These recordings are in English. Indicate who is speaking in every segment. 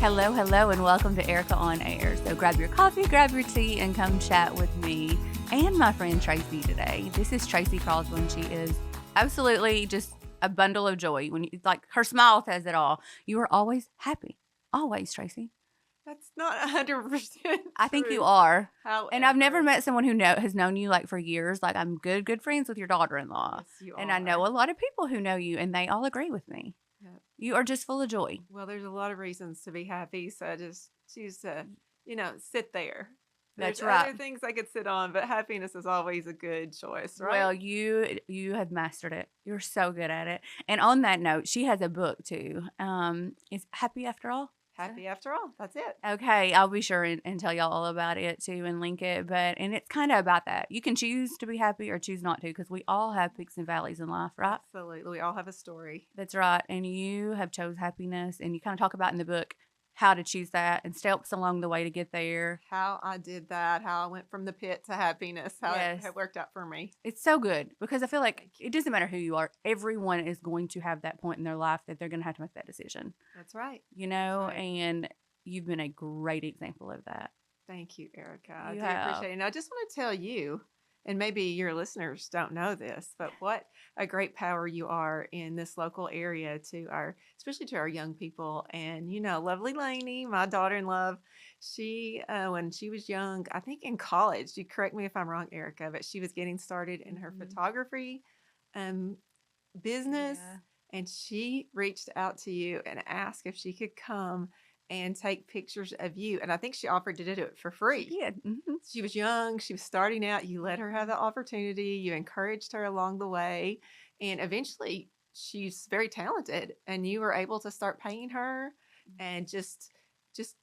Speaker 1: Hello, hello, and welcome to Erica on Air. So grab your coffee, grab your tea, and come chat with me and my friend Tracy today. This is Tracy Crosland. She is absolutely just a bundle of joy. When you, like, her smile says it all. You are always happy. Always, Tracy.
Speaker 2: That's not 100%
Speaker 1: I think you are.
Speaker 2: However,
Speaker 1: And I've never met someone who has known you like for years. Like, I'm good friends with your daughter-in-law.
Speaker 2: Yes, you
Speaker 1: and
Speaker 2: are.
Speaker 1: I know a lot of people who know you, and they all agree with me.
Speaker 2: Yep.
Speaker 1: You are just full of joy.
Speaker 2: Well, there's a lot of reasons to be happy, so I just choose to, sit there.
Speaker 1: That's
Speaker 2: There's
Speaker 1: right.
Speaker 2: other things I could sit on, but happiness is always a good choice, right?
Speaker 1: Well, you have mastered it. You're so good at it. And on that note, she has a book too. Is Happy After All?
Speaker 2: Happy after all. That's it.
Speaker 1: Okay, I'll be sure and tell y'all all about it too and link it. And it's kind of about that. You can choose to be happy or choose not to, because we all have peaks and valleys in life, right?
Speaker 2: Absolutely. We all have a story.
Speaker 1: That's right. And you have chose happiness, and you kind of talk about in the book how to choose that and steps along the way to get there.
Speaker 2: How I did that, how I went from the pit to happiness, how
Speaker 1: Yes.
Speaker 2: it worked out for me.
Speaker 1: It's so good, because I feel like it doesn't matter who you are. Everyone is going to have that point in their life that they're going to have to make that decision.
Speaker 2: That's right.
Speaker 1: You know,
Speaker 2: That's right.
Speaker 1: and you've been a great example of that.
Speaker 2: Thank you, Erica. I
Speaker 1: You
Speaker 2: do
Speaker 1: have.
Speaker 2: appreciate it. And I just want to tell you, and maybe your listeners don't know this, but what a great power you are in this local area especially to our young people. And, lovely Lainey, my daughter-in-law, she, when she was young, I think in college, you correct me if I'm wrong, Erica, but she was getting started in her photography business.
Speaker 1: Yeah.
Speaker 2: And she reached out to you and asked if she could come and take pictures of you. And I think she offered to do it for free.
Speaker 1: She did. Mm-hmm.
Speaker 2: She was young. She was starting out. You let her have the opportunity. You encouraged her along the way. And eventually she's very talented, and you were able to start paying her and just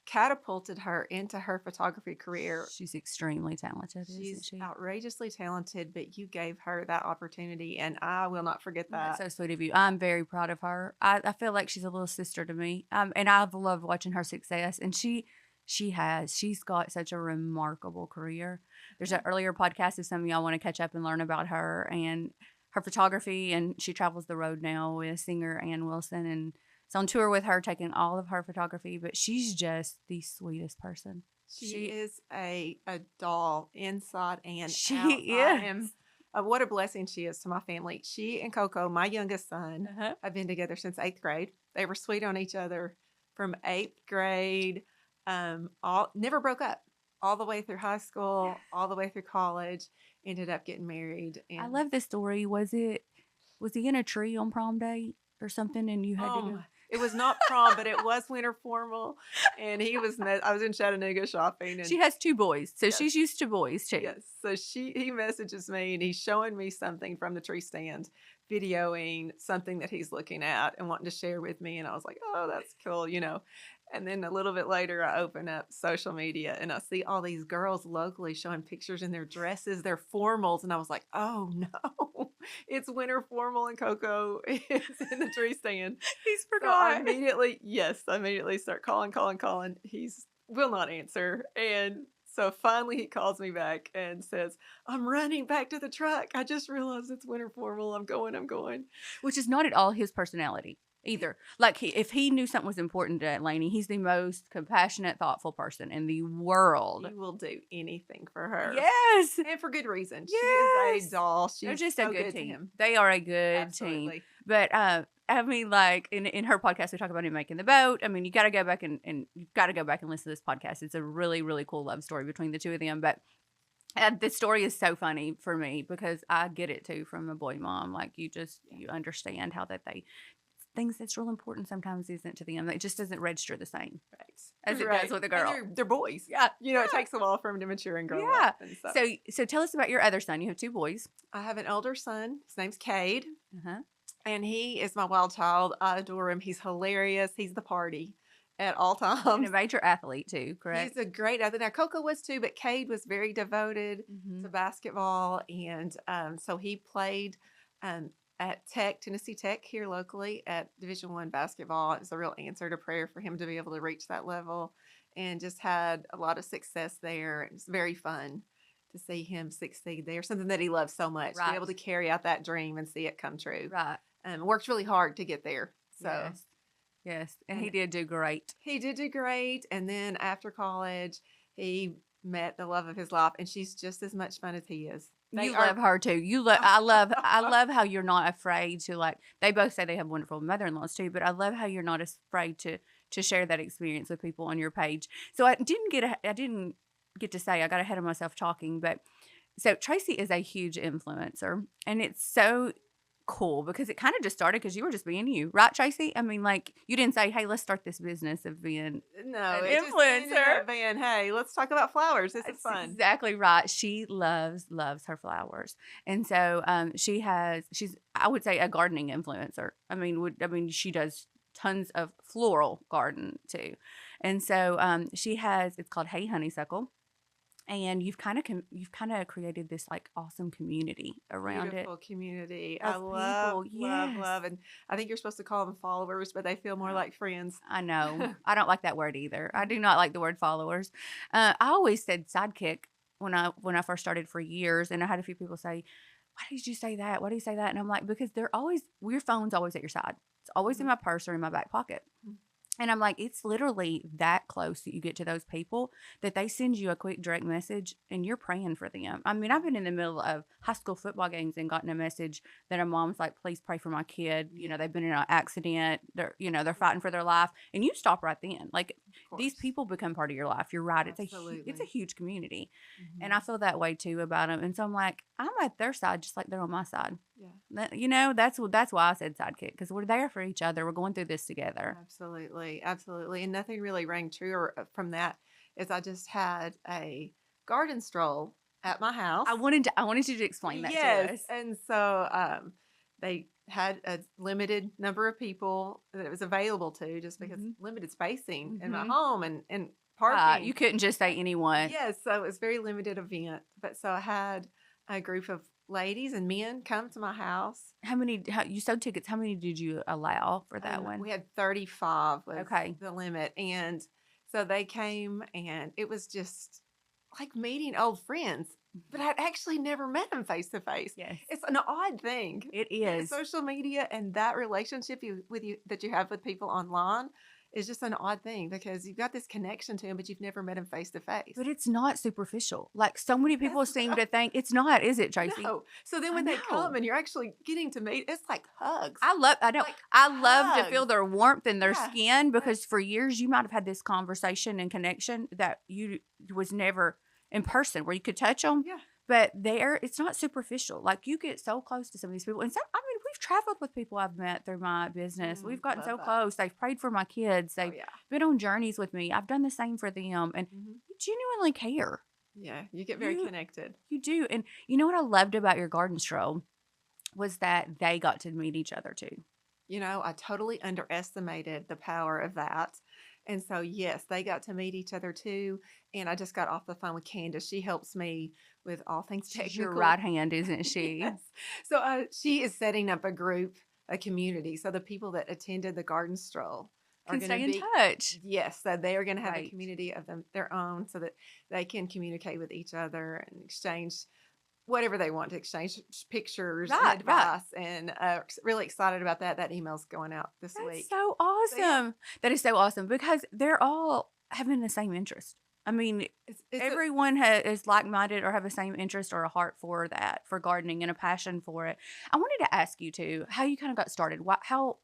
Speaker 2: catapulted her into her photography career.
Speaker 1: She's extremely talented, isn't
Speaker 2: She's
Speaker 1: she?
Speaker 2: outrageously talented, but you gave her that opportunity, and I will not forget that.
Speaker 1: That's so sweet of you. I'm very proud of her. I feel like she's a little sister to me. And I've loved watching her success. And she's got such a remarkable career. There's an earlier podcast if some of y'all want to catch up and learn about her and her photography. And she travels the road now with singer Ann Wilson, and it's on tour with her, taking all of her photography. But she's just the sweetest person.
Speaker 2: She is a doll inside and
Speaker 1: She
Speaker 2: out.
Speaker 1: is.
Speaker 2: What a blessing she is to my family. She and Coco, my youngest son, have been together since 8th grade. They were sweet on each other from 8th grade. Never broke up all the way through high school, all the way through college. Ended up getting married. And
Speaker 1: I love this story. Was he in a tree on prom day or something, and you had to go?
Speaker 2: It was not prom, but it was winter formal, and I was in Chattanooga shopping. And
Speaker 1: She has 2 boys, so
Speaker 2: Yes.
Speaker 1: she's used to boys too.
Speaker 2: yes, so he messages me, and he's showing me something from the tree stand, videoing something that he's looking at and wanting to share with me, and I was like, oh, that's cool, And then a little bit later, I open up social media, and I see all these girls locally showing pictures in their dresses, their formals, and I was like, oh no, it's winter formal, and Coco is in the tree stand.
Speaker 1: He's
Speaker 2: So
Speaker 1: forgot.
Speaker 2: I immediately start calling. He will not answer. And so finally he calls me back and says, I'm running back to the truck. I just realized it's winter formal. I'm going.
Speaker 1: Which is not at all his personality either. Like, if he knew something was important to Lainey, he's the most compassionate, thoughtful person in the world.
Speaker 2: He will do anything for her.
Speaker 1: Yes.
Speaker 2: And for good reason.
Speaker 1: Yes.
Speaker 2: She is a doll. She's
Speaker 1: They're just
Speaker 2: so
Speaker 1: a good
Speaker 2: to
Speaker 1: team.
Speaker 2: him.
Speaker 1: They are a good
Speaker 2: Absolutely.
Speaker 1: team. But I mean, like in her podcast, we talk about him making the boat. I mean, you got to go back and you've got to go back and listen to this podcast. It's a really, really cool love story between the two of them. But the story is so funny for me because I get it too from a boy mom. Like, you understand how that things that's real important sometimes isn't to them. It just doesn't register the same as it does with a girl.
Speaker 2: And they're boys.
Speaker 1: Yeah.
Speaker 2: It takes a while for them to mature and grow
Speaker 1: Yeah.
Speaker 2: up. And
Speaker 1: So tell us about your other son. You have 2 boys.
Speaker 2: I have an older son. His name's Cade.
Speaker 1: Uh-huh.
Speaker 2: And he is my wild child. I adore him. He's hilarious. He's the party at all
Speaker 1: And
Speaker 2: times.
Speaker 1: a major athlete too, correct?
Speaker 2: He's a great athlete. Now, Coco was too, but Cade was very devoted
Speaker 1: Mhm.
Speaker 2: to basketball. And so he played at Tennessee Tech here locally at Division I basketball. It was a real answer to prayer for him to be able to reach that level, and just had a lot of success there. It's very fun to see him succeed there, something that he loves so much, to be able to carry out that dream and see it come true.
Speaker 1: Right.
Speaker 2: Worked really hard to get there. So
Speaker 1: Yes. Yes. And he
Speaker 2: And
Speaker 1: did do great.
Speaker 2: he did do great. And then after college, he met the love of his life, and she's just as much fun as he is. They
Speaker 1: You
Speaker 2: are.
Speaker 1: love her too. You love. I love how you're not afraid to like. They both say they have wonderful mother-in-laws too, but I love how you're not afraid to share that experience with people on your page. So I didn't get to say I got ahead of myself talking, but so Tracy is a huge influencer, and it's so cool because it kind of just started because you were just being you, right, Tracy? I mean, like you didn't say, "Hey, let's start this business of being
Speaker 2: No,
Speaker 1: an
Speaker 2: it just ended
Speaker 1: influencer."
Speaker 2: up being, hey, let's talk about flowers. This is
Speaker 1: That's
Speaker 2: fun.
Speaker 1: exactly right. She loves her flowers, and so she's I would say a gardening influencer. She does tons of floral garden too, and so she has it's called Hey Honeysuckle, and you've kind of created this like awesome community around it
Speaker 2: Beautiful community. I
Speaker 1: of
Speaker 2: love,
Speaker 1: people.
Speaker 2: love,
Speaker 1: Yes.
Speaker 2: love. And I think you're supposed to call them followers, but they feel more like friends.
Speaker 1: I know. I don't like that word either. I do not like the word followers. I always said sidekick when I first started for years, and I had a few people say, "Why did you say that? Why do you say that?" And I'm like, because your phone's always at your side. It's always in
Speaker 2: Mhm.
Speaker 1: my purse or in my back pocket.
Speaker 2: Mhm.
Speaker 1: And I'm like, it's literally that close that you get to those people that they send you a quick direct message and you're praying for them. I mean, I've been in the middle of high school football games and gotten a message that a mom's like, please pray for my kid. They've been in an accident. They're fighting for their life. And you stop right then. Like
Speaker 2: Of
Speaker 1: these
Speaker 2: course.
Speaker 1: people become part of your life. You're right. It's a
Speaker 2: Absolutely.
Speaker 1: huge community. And I
Speaker 2: Mhm.
Speaker 1: feel that way too about them. And so I'm like, I'm at their side just like they're on my side.
Speaker 2: Yeah.
Speaker 1: That's why I said sidekick because we're there for each other. We're going through this together.
Speaker 2: Absolutely. Absolutely. And nothing really rang true from that is I just had a garden stroll at my house.
Speaker 1: I wanted you to explain that to
Speaker 2: Yes.
Speaker 1: us.
Speaker 2: And so they had a limited number of people that it was available to just because
Speaker 1: Mhm.
Speaker 2: limited spacing in my
Speaker 1: Mhm.
Speaker 2: home and
Speaker 1: Right.
Speaker 2: parking.
Speaker 1: You couldn't just say anyone.
Speaker 2: Yes. So it was a very limited event. But so I had a group of ladies and men come to my house.
Speaker 1: You sold tickets? How many did you allow for that one?
Speaker 2: We had 35 was
Speaker 1: Okay.
Speaker 2: the limit. And so they came and it was just like meeting old friends, but I'd actually never met them face to face.
Speaker 1: Yes.
Speaker 2: It's an odd thing.
Speaker 1: It is.
Speaker 2: Social media and that relationship with you that you have with people online is just an odd thing because you've got this connection to them, but you've never met them face to face.
Speaker 1: But it's not superficial. Like so many people
Speaker 2: That's
Speaker 1: seem to
Speaker 2: right.
Speaker 1: think it's not, is it, Tracy?
Speaker 2: No. So then
Speaker 1: I
Speaker 2: when they come
Speaker 1: know.
Speaker 2: and you're actually getting to meet, it's like hugs.
Speaker 1: I know.
Speaker 2: Like
Speaker 1: I love to
Speaker 2: hugs.
Speaker 1: feel their warmth in their
Speaker 2: Yeah.
Speaker 1: skin because for years you might have had this conversation and connection that you was never in person where you could touch them.
Speaker 2: Yeah.
Speaker 1: But it's not superficial. Like you get so close to some of these people. And we've traveled with people I've met through my business. We've gotten
Speaker 2: Love
Speaker 1: so
Speaker 2: that.
Speaker 1: close. They've prayed for my kids.
Speaker 2: Oh,
Speaker 1: They've
Speaker 2: yeah.
Speaker 1: been on journeys with me. I've done the same for them. And
Speaker 2: Mhm.
Speaker 1: you genuinely care.
Speaker 2: Yeah. You get very
Speaker 1: You
Speaker 2: connected.
Speaker 1: you do. And you know what I loved about your garden stroll was that they got to meet each other too.
Speaker 2: I totally underestimated the power of that. And so, yes, they got to meet each other too. And I just got off the phone with Candace. She helps me with all things
Speaker 1: She's your
Speaker 2: technical.
Speaker 1: right hand, isn't she?
Speaker 2: Yes. So she is setting up a group, a community. So the people that attended the garden stroll are
Speaker 1: Can
Speaker 2: going to
Speaker 1: stay in
Speaker 2: be,
Speaker 1: touch.
Speaker 2: yes, so they are going to have a
Speaker 1: Right.
Speaker 2: community of their own so that they can communicate with each other and exchange whatever they want to exchange pictures and
Speaker 1: Right.
Speaker 2: advice and really excited about that email's going out this
Speaker 1: That's
Speaker 2: week.
Speaker 1: so
Speaker 2: So, yeah,
Speaker 1: awesome. That is so awesome because they're all having the same interest. I mean,
Speaker 2: it's
Speaker 1: everyone is like-minded or have the same interest or a heart for that, for gardening and a passion for it. I wanted to ask you too, how you kind of got started. How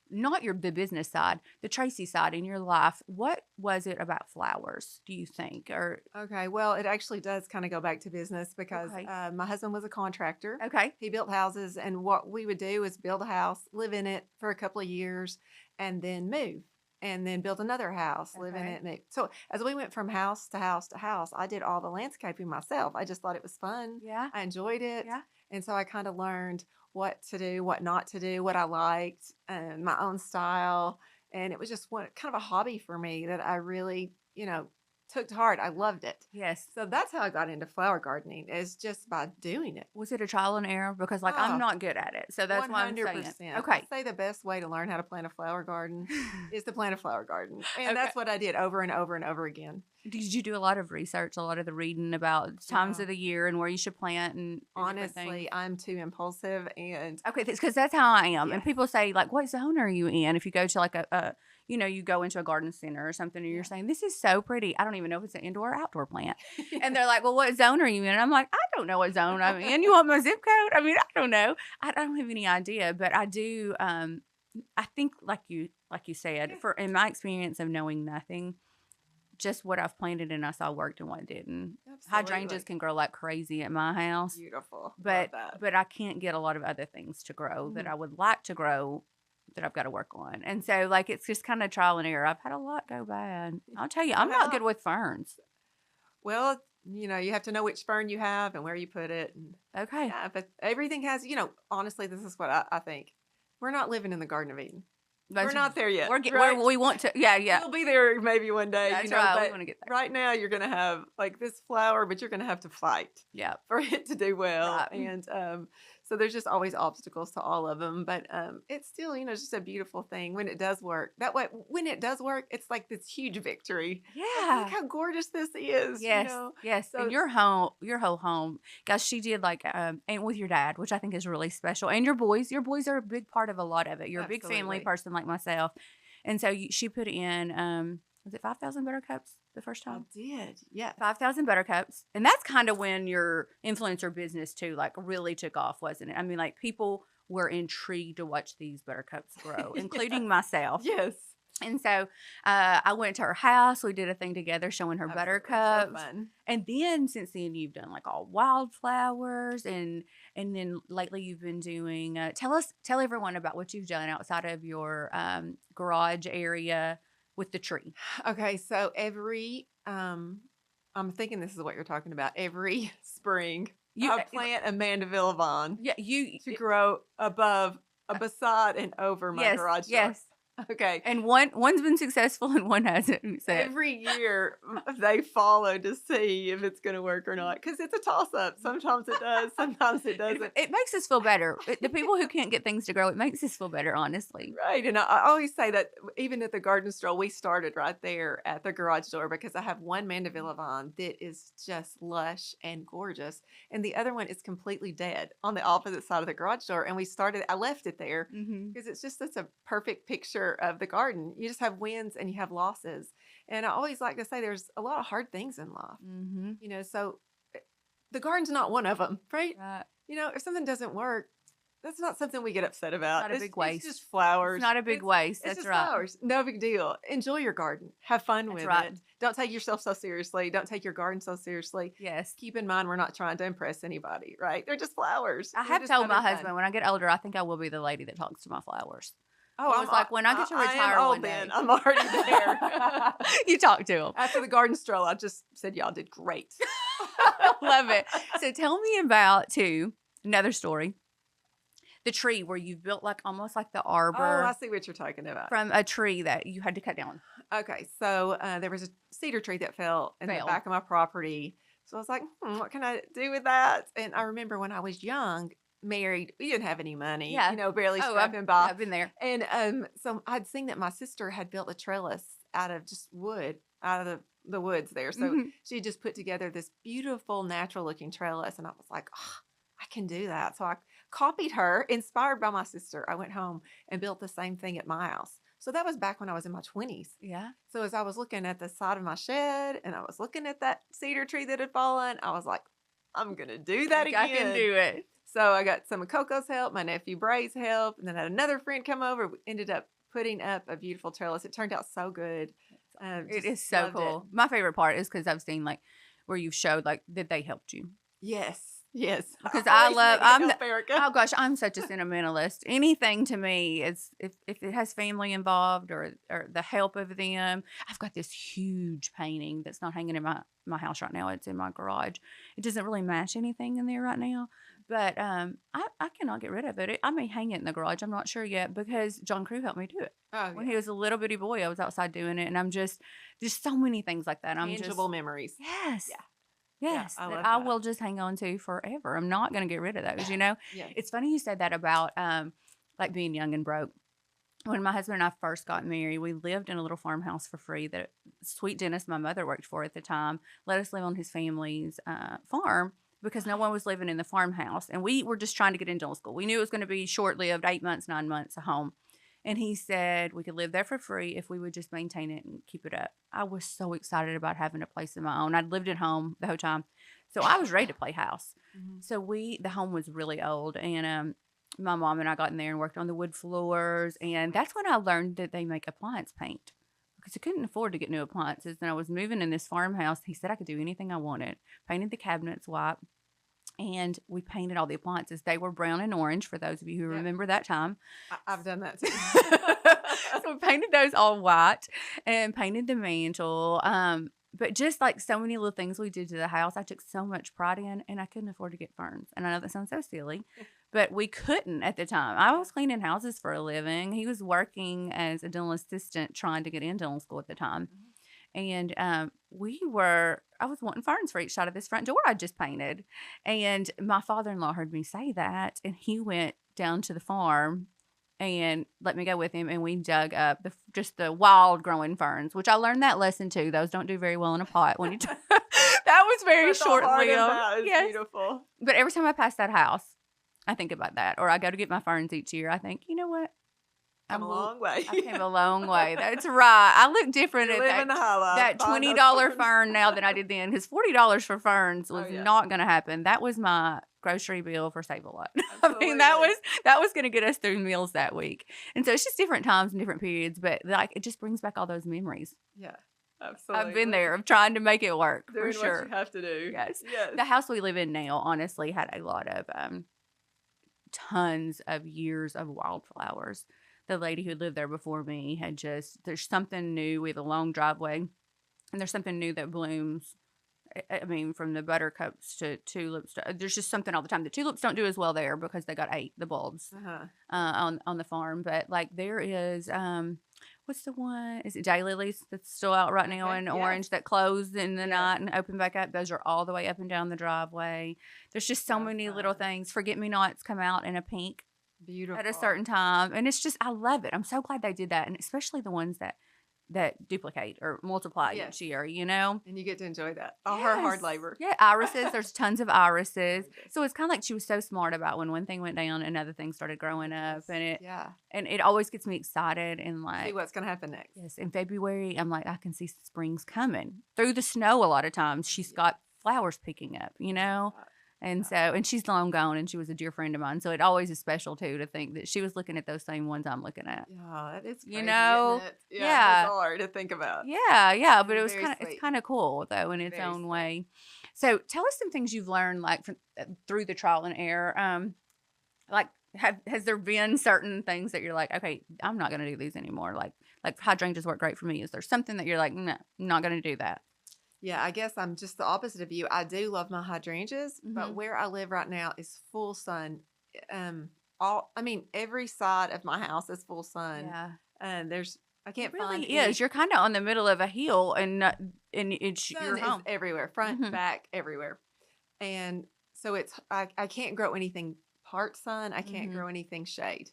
Speaker 1: not the business side, the Tracy side in your life. What was it about flowers, do you think? Or
Speaker 2: okay. Well, it actually does kind of go back to business because
Speaker 1: okay.
Speaker 2: my husband was a contractor.
Speaker 1: Okay.
Speaker 2: He built houses, and what we would do is build a house, live in it for a couple of years, and then move. And then build another house, live in
Speaker 1: Okay.
Speaker 2: it. Move. So as we went from house to house to house, I did all the landscaping myself. I just thought it was fun.
Speaker 1: Yeah.
Speaker 2: I enjoyed it.
Speaker 1: Yeah.
Speaker 2: And so I kind of learned what to do, what not to do, what I liked, and my own style. And it was just kind of a hobby for me that I really, took to heart. I loved it.
Speaker 1: Yes.
Speaker 2: So that's how I got into flower gardening is just by doing it.
Speaker 1: Was it a trial and error? Because I'm
Speaker 2: Oh,
Speaker 1: not good at it. So that's why I'm saying.
Speaker 2: 100%.
Speaker 1: Okay.
Speaker 2: I'd say the best way to learn how to plant a flower garden is to plant a flower garden. And
Speaker 1: Okay.
Speaker 2: that's what I did over and over and over again.
Speaker 1: Did you do a lot of research, a lot of the reading about times
Speaker 2: No.
Speaker 1: of the year and where you should plant and different things?
Speaker 2: Honestly, I'm too impulsive and
Speaker 1: Okay, because that's how I am. And
Speaker 2: Yes.
Speaker 1: people say, like, what zone are you in? If you go to like you go into a garden center or something and you're
Speaker 2: Yeah.
Speaker 1: saying, this is so pretty. I don't even know if it's an indoor or outdoor plant. And they're like, well, what zone are you in? And I'm like, I don't know what zone I'm in. You want my zip code? I mean, I don't know. I don't have any idea, but I do. I think like you said,
Speaker 2: Yeah.
Speaker 1: in my experience of knowing nothing, just what I've planted and I saw worked and what didn't. Hydrangeas
Speaker 2: Absolutely.
Speaker 1: can grow like crazy at my house,
Speaker 2: Beautiful.
Speaker 1: but
Speaker 2: Love that.
Speaker 1: but I can't get a lot of other things to grow that
Speaker 2: Mhm.
Speaker 1: I would like to grow that I've got to work on. And so like it's just kind of trial and error. I've had a lot go bad. I'll tell you,
Speaker 2: So
Speaker 1: I'm not
Speaker 2: have
Speaker 1: good
Speaker 2: I.
Speaker 1: with ferns.
Speaker 2: Well, you have to know which fern you have and where you put it. And
Speaker 1: Okay.
Speaker 2: yeah, but everything has, honestly, this is what I think. We're not living in the Garden of Eden. We're not there yet. Right?
Speaker 1: We want to. Yeah, yeah.
Speaker 2: We'll be there maybe one day.
Speaker 1: That's right. We
Speaker 2: But
Speaker 1: want to get there.
Speaker 2: right now you're going to have like this flower, but you're going to have to fight
Speaker 1: Yeah.
Speaker 2: for it to do well.
Speaker 1: Right.
Speaker 2: And so there's just always obstacles to all of them. But it's still, it's just a beautiful thing when it does work. That way, when it does work, it's like this huge victory. Like,
Speaker 1: Yeah.
Speaker 2: look how gorgeous this is.
Speaker 1: Yes, yes.
Speaker 2: So
Speaker 1: And your whole home, guys. She did like, and with your dad, which I think is really special, and your boys. Your boys are a big part of a lot of it. You're a big family
Speaker 2: Absolutely.
Speaker 1: person like myself, and so she put in, was it 5,000 buttercups the first
Speaker 2: I
Speaker 1: time?
Speaker 2: did. Yeah.
Speaker 1: 5,000 buttercups, and that's kind of when your influencer business too, like, really took off, wasn't it? I mean, like, people were intrigued to watch these buttercups grow, including myself.
Speaker 2: Yes.
Speaker 1: And so I went to her house. We did a thing together showing her
Speaker 2: Absolutely.
Speaker 1: buttercups.
Speaker 2: So fun.
Speaker 1: And then since then, you've done like all wildflowers, and then lately you've been doing. Tell everyone about what you've done outside of your garage area with the tree.
Speaker 2: Okay, so I'm thinking this is what you're talking about. Every spring, I plant a Mandeville vine to grow above, beside, and over my garage door.
Speaker 1: Yes.
Speaker 2: Okay.
Speaker 1: And one's been successful and one hasn't.
Speaker 2: Every year they follow to see if it's going to work or not, because it's a toss-up. Sometimes it does, sometimes it doesn't.
Speaker 1: It makes us feel better. The people who can't get things to grow, it makes us feel better, honestly.
Speaker 2: Right. And I always say that even at the garden stroll, we started right there at the garage door, because I have one Mandeville vine that is just lush and gorgeous. And the other one is completely dead on the opposite side of the garage door. And I left it there because it's just such a perfect picture of the garden. You just have wins and you have losses. And I always like to say there's a lot of hard things in life, so the garden's not one of them, right? If something doesn't work, that's not something we get upset about.
Speaker 1: It's not a big waste.
Speaker 2: It's just flowers.
Speaker 1: It's not a big waste.
Speaker 2: It's
Speaker 1: That's
Speaker 2: just
Speaker 1: right.
Speaker 2: flowers. No big deal. Enjoy your garden. Have fun with it. Don't take yourself so seriously. Don't take your garden so seriously.
Speaker 1: Yes.
Speaker 2: Keep in mind, we're not trying to impress anybody, right? They're just flowers.
Speaker 1: I have told my husband, when I get older, I think I will be the lady that talks to my flowers.
Speaker 2: Oh,
Speaker 1: I was like, when I get to retire one day.
Speaker 2: I'm already there.
Speaker 1: You talk to him.
Speaker 2: After the garden stroll, I just said, y'all did great.
Speaker 1: Love it. So tell me about, too, another story. The tree where you built like almost like the arbor.
Speaker 2: Oh, I see what you're talking about.
Speaker 1: From a tree that you had to cut down.
Speaker 2: Okay, so there was a cedar tree that fell in the back of my property. So I was like, what can I do with that? And I remember when I was young, married, we didn't have any money, barely scraping by.
Speaker 1: I've been there.
Speaker 2: And so I'd seen that my sister had built a trellis out of just wood, out of the woods there. So she just put together this beautiful natural looking trellis. And I was like, oh, I can do that. So I copied her, inspired by my sister. I went home and built the same thing at my house. So that was back when I was in my 20s.
Speaker 1: Yeah.
Speaker 2: So as I was looking at the side of my shed and I was looking at that cedar tree that had fallen, I was like, I'm going to do that again.
Speaker 1: I can do it.
Speaker 2: So I got some of Coco's help, my nephew Bray's help, and then I had another friend come over. We ended up putting up a beautiful trellis. It turned out so good.
Speaker 1: It is so cool. My favorite part is because I've seen like where you've showed like that they helped you.
Speaker 2: Yes.
Speaker 1: Because oh gosh, I'm such a sentimentalist. Anything to me is if it has family involved or the help of them. I've got this huge painting that's not hanging in my house right now. It's in my garage. It doesn't really match anything in there right now. But I cannot get rid of it. I may hang it in the garage. I'm not sure yet because John Crew helped me do it. When he was a little bitty boy, I was outside doing it. And I'm just so many things like that.
Speaker 2: Tangible memories.
Speaker 1: Yes.
Speaker 2: Yeah.
Speaker 1: Yes. That I will just hang on to forever. I'm not going to get rid of those,
Speaker 2: Yeah.
Speaker 1: It's funny you said that about like being young and broke. when my husband and I first got married, we lived in a little farmhouse for free that sweet dentist my mother worked for at the time let us live on his family's farm because no one was living in the farmhouse. And we were just trying to get into dental school. We knew it was going to be short lived, 8 months, 9 months, a home. And he said we could live there for free if we would just maintain it and keep it up. I was so excited about having a place of my own. I'd lived at home the whole time. So I was ready to play house.
Speaker 2: Mhm.
Speaker 1: So the home was really old. And my mom and I got in there and worked on the wood floors. And that's when I learned that they make appliance paint because I couldn't afford to get new appliances. And I was moving in this farmhouse. He said I could do anything I wanted. Painted the cabinets white. And we painted all the appliances. They were brown and orange for those of you who
Speaker 2: Yep.
Speaker 1: remember that time.
Speaker 2: I've done that too.
Speaker 1: So we painted those all white and painted the mantle. But just like so many little things we did to the house, I took so much pride in, and I couldn't afford to get ferns. And I know that sounds so silly, but we couldn't at the time. I was cleaning houses for a living. He was working as a dental assistant trying to get in dental school at the time. And I was wanting ferns for each side of this front door I just painted. And my father-in-law heard me say that, and he went down to the farm and let me go with him, and we dug up just the wild growing ferns, which I learned that lesson too. Those don't do very well in a pot when you that was very
Speaker 2: But the heart of
Speaker 1: short-lived.
Speaker 2: that is
Speaker 1: Yes.
Speaker 2: beautiful.
Speaker 1: But every time I pass that house, I think about that. Or I go to get my ferns each year. I think, you know what?
Speaker 2: Come a long way.
Speaker 1: I came a long way. That's right. I look different
Speaker 2: You're
Speaker 1: at
Speaker 2: living the high life,
Speaker 1: that
Speaker 2: buying those
Speaker 1: $20
Speaker 2: ferns.
Speaker 1: fern now than I did then. Because $40 for ferns was
Speaker 2: Oh, yeah.
Speaker 1: not going to happen. That was my grocery bill for Save-A-Lot. I mean, that
Speaker 2: Absolutely.
Speaker 1: was going to get us through meals that week. And so it's just different times and different periods, but like it just brings back all those memories.
Speaker 2: Yeah, absolutely.
Speaker 1: I've been there of trying to make it work
Speaker 2: Doing
Speaker 1: for sure.
Speaker 2: what you have to do.
Speaker 1: Yes.
Speaker 2: Yes.
Speaker 1: The house we live in now, honestly, had a lot of tons of years of wildflowers. The lady who lived there before me there's something new. We have a long driveway, and there's something new that blooms. I mean, from the buttercups to tulips, there's just something all the time. The tulips don't do as well there because they got ate, the bulbs, on the farm. But like there is, what's the one? Is it daylilies that's still out right now in orange that closed in the night and open back up? Those are all the way up and down the driveway. There's just so many little things. Forget-me-nots come out in a pink
Speaker 2: Beautiful.
Speaker 1: at a certain time, and it's just I love it. I'm so glad they did that, and especially the ones that duplicate or multiply each year, you know?
Speaker 2: And you get to enjoy that. All her hard
Speaker 1: Yes.
Speaker 2: labor.
Speaker 1: Yeah, irises. There's tons of irises. So it's kind of like she was so smart about when one thing went down, another thing started growing up, and it always gets me excited and like
Speaker 2: See what's going to happen next.
Speaker 1: yes. In February, I'm like I can see spring's coming through the snow. A lot of times she's got flowers picking up, you know. And so, and she's long gone, and she was a dear friend of mine. So it always is special too to think that she was looking at those same ones I'm looking at.
Speaker 2: Yeah, that is crazy,
Speaker 1: You know?
Speaker 2: isn't it?
Speaker 1: Yeah.
Speaker 2: It's hard to think about.
Speaker 1: Yeah, but it was
Speaker 2: Very
Speaker 1: kind of
Speaker 2: sweet.
Speaker 1: it's kind of cool though in its
Speaker 2: Very
Speaker 1: own
Speaker 2: sweet.
Speaker 1: way. So tell us some things you've learned like through the trial and error. Like has there been certain things that you're like, okay, I'm not going to do these anymore? Like hydrangeas work great for me. Is there something that you're like, no, I'm not going to do that?
Speaker 2: Yeah, I guess I'm just the opposite of you. I do love my hydrangeas, but where I live right now is full sun. Every side of my house is full sun.
Speaker 1: Yeah,
Speaker 2: And I can't
Speaker 1: it really
Speaker 2: find
Speaker 1: is. You're kind of on the middle of a hill, and it's your
Speaker 2: sun
Speaker 1: home.
Speaker 2: is everywhere, front,
Speaker 1: Mhm.
Speaker 2: back, everywhere. And so I can't grow anything part sun. I can't grow anything shade.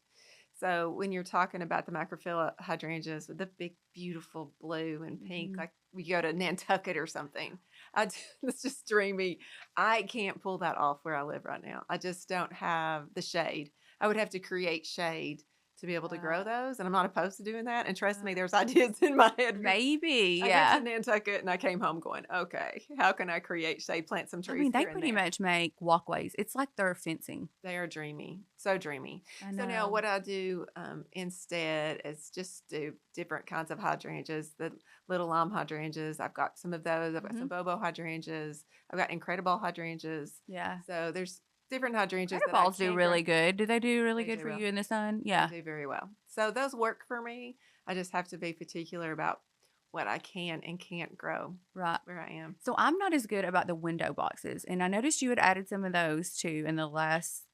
Speaker 2: So when you're talking about the macrophylla hydrangeas with the big, beautiful blue and pink, like we go to Nantucket or something, it's just dreamy. I can't pull that off where I live right now. I just don't have the shade. I would have to create shade to be able to grow those, and I'm not opposed to doing that. And trust me, there's ideas in my head.
Speaker 1: Maybe,
Speaker 2: I
Speaker 1: yeah.
Speaker 2: went to Nantucket and I came home going, okay, how can I create shade, plant some trees?
Speaker 1: I mean, they
Speaker 2: here and
Speaker 1: pretty
Speaker 2: there?
Speaker 1: much make walkways. It's like they're fencing.
Speaker 2: They are dreamy, so dreamy.
Speaker 1: I
Speaker 2: So now
Speaker 1: know.
Speaker 2: what I do instead is just do different kinds of hydrangeas, the little lime hydrangeas. I've got some of those. I've got some bobo hydrangeas. I've got incredible hydrangeas.
Speaker 1: Yeah.
Speaker 2: So there's different hydrangeas.
Speaker 1: Their balls do really good. Do they do really
Speaker 2: They
Speaker 1: good
Speaker 2: do
Speaker 1: for
Speaker 2: well.
Speaker 1: you in the sun? Yeah.
Speaker 2: They do very well. So those work for me. I just have to be particular about what I can and can't grow
Speaker 1: Right.
Speaker 2: where I am.
Speaker 1: So I'm not as good about the window boxes. And I noticed you had added some of those too in the last,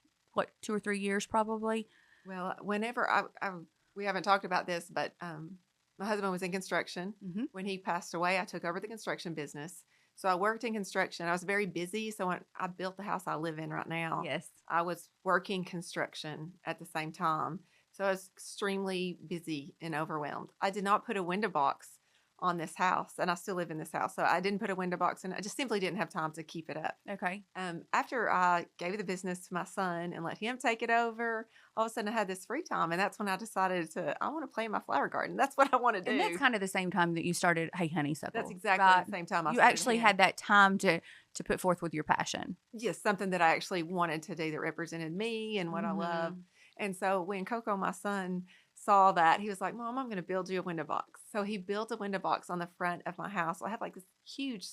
Speaker 1: 2 or 3 years probably?
Speaker 2: Well, whenever we haven't talked about this, but my husband was in construction. When he passed away, I took over the construction business. So I worked in construction. I was very busy. So when I built the house I live in right now,
Speaker 1: Yes.
Speaker 2: I was working construction at the same time. So I was extremely busy and overwhelmed. I did not put a window box on this house, and I still live in this house. So I didn't put a window box in. I just simply didn't have time to keep it up.
Speaker 1: Okay.
Speaker 2: After I gave the business to my son and let him take it over, all of a sudden I had this free time. And that's when I decided I want to play in my flower garden. That's what I want to do.
Speaker 1: And that's kind of the same time that you started Hey Honeysuckle.
Speaker 2: That's exactly
Speaker 1: right?
Speaker 2: the same time I
Speaker 1: You
Speaker 2: started
Speaker 1: actually
Speaker 2: him.
Speaker 1: had that time to put forth with your passion.
Speaker 2: Yes, something that I actually wanted to do that represented me and what I love. And so when Coco, my son, saw that, he was like, Mom, I'm going to build you a window box. So he built a window box on the front of my house. So I have like this huge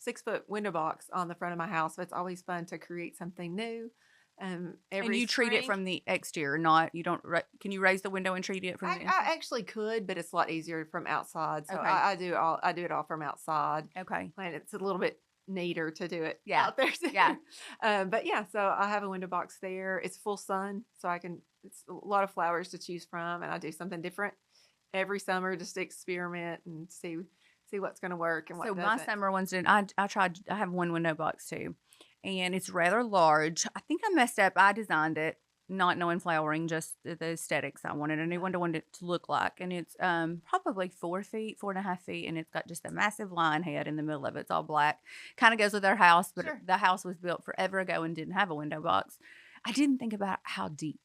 Speaker 2: 6-foot window box on the front of my house. So it's always fun to create something new.
Speaker 1: And you treat it from the exterior, not, you don't, can you raise the window and treat it from the inside?
Speaker 2: I actually could, but it's a lot easier from outside. So
Speaker 1: Okay.
Speaker 2: I do it all from outside.
Speaker 1: Okay.
Speaker 2: And it's a little bit neater to do it
Speaker 1: Yeah.
Speaker 2: out there.
Speaker 1: Yeah.
Speaker 2: But yeah, so I have a window box there. It's full sun, so it's a lot of flowers to choose from, and I do something different every summer just to experiment and see what's going to work and what
Speaker 1: So
Speaker 2: doesn't.
Speaker 1: my summer ones did. I have one window box too, and it's rather large. I think I messed up. I designed it not knowing flowering, just the aesthetics I wanted. I knew what I wanted it to look like, and it's probably 4.5 feet, and it's got just a massive lion head in the middle of it. It's all black. Kind of goes with our house, but
Speaker 2: Sure.
Speaker 1: the house was built forever ago and didn't have a window box. I didn't think about how deep.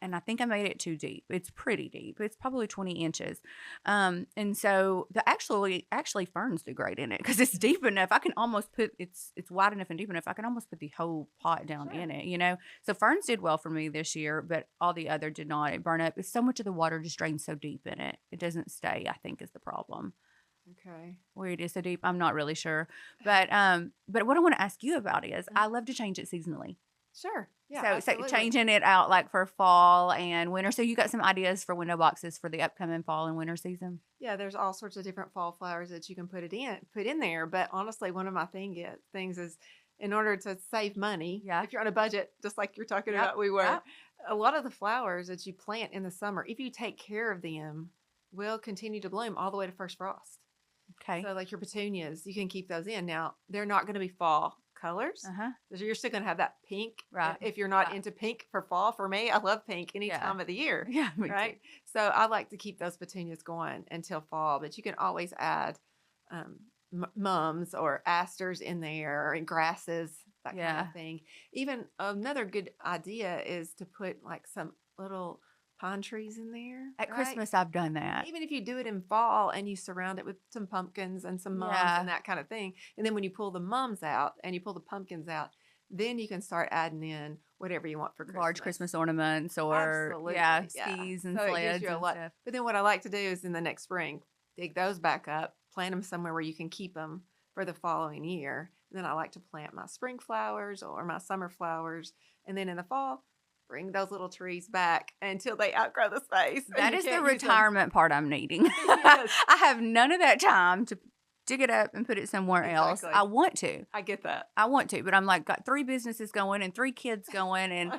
Speaker 1: And I think I made it too deep. It's pretty deep. It's probably 20 inches. And so actually ferns do great in it because it's deep enough. I can almost put it's wide enough and deep enough. I can almost put the whole pot down in it, you know? So ferns did well for me this year, but all the other did not. It burned up. It's so much of the water just drains so deep in it. It doesn't stay, I think, is the problem.
Speaker 2: Okay.
Speaker 1: Where it is so deep, I'm not really sure. But what I want to ask you about is I love to change it seasonally.
Speaker 2: Sure. Yeah.
Speaker 1: So changing it out like for fall and winter. So you got some ideas for window boxes for the upcoming fall and winter season?
Speaker 2: Yeah, there's all sorts of different fall flowers that you can put in there. But honestly, one of my things is in order to save money, if you're on a budget, just like you're talking about, we were, a lot of the flowers that you plant in the summer, if you take care of them, will continue to bloom all the way to first frost.
Speaker 1: Okay.
Speaker 2: So like your petunias, you can keep those in. Now, they're not going to be fall colors. So you're still going to have that pink.
Speaker 1: Right.
Speaker 2: If you're not into pink for fall, for me, I love pink any time of the year.
Speaker 1: Yeah.
Speaker 2: Right. So I like to keep those petunias going until fall, but you can always add mums or asters in there and grasses, that kind of thing. Even another good idea is to put like some little pine trees in there.
Speaker 1: At Christmas, I've done that.
Speaker 2: Even if you do it in fall and you surround it with some pumpkins and some mums and that kind of thing. And then when you pull the mums out and you pull the pumpkins out, then you can start adding in whatever you want for Christmas.
Speaker 1: Large Christmas ornaments or skis and sleds and stuff.
Speaker 2: But then what I like to do is in the next spring, dig those back up, plant them somewhere where you can keep them for the following year. And then I like to plant my spring flowers or my summer flowers. And then in the fall, bring those little trees back until they outgrow the space.
Speaker 1: That is the retirement part I'm needing. Yes. I have none of that time to dig it up and put it somewhere else. I want to.
Speaker 2: I get that.
Speaker 1: I want to, but I'm like got 3 businesses going and 3 kids going, and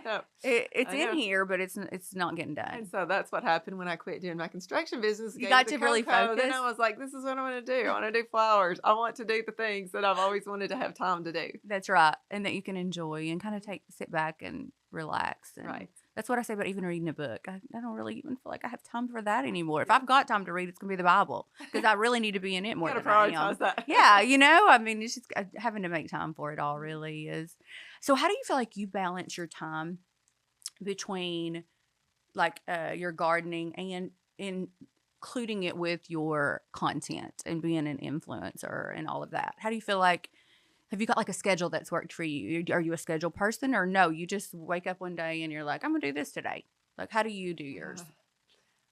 Speaker 1: it's in here, but it's not getting done.
Speaker 2: And so that's what happened when I quit doing my construction business.
Speaker 1: You got to really focus.
Speaker 2: Then I was like, this is what I want to do. I want to do flowers. I want to do the things that I've always wanted to have time to do.
Speaker 1: That's right, and that you can enjoy and kind of sit back and relax. And that's what I say about even reading a book. I don't really even feel like I have time for that anymore. If I've got time to read, it's going to be the Bible because I really need to be in it more than I am.
Speaker 2: That.
Speaker 1: Yeah, you know, I mean, it's just having to make time for it all really is. So how do you feel like you balance your time between like your gardening and including it with your content and being an influencer and all of that? How do you feel like, have you got like a schedule that's worked for you? Are you a schedule person or no, you just wake up one day and you're like, I'm going to do this today? Like, how do you do yours?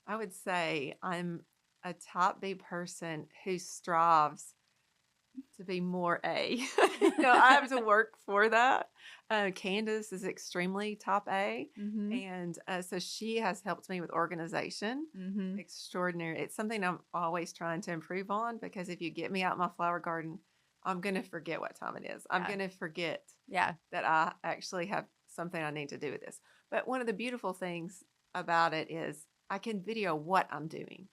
Speaker 2: I would say I'm a type B person who strives to be more A. I have to work for that. Candace is extremely top A. And so she has helped me with organization. Extraordinary. It's something I'm always trying to improve on because if you get me out in my flower garden, I'm going to forget what time it is. I'm going to forget that I actually have something I need to do with this. But one of the beautiful things about it is I can video what I'm doing.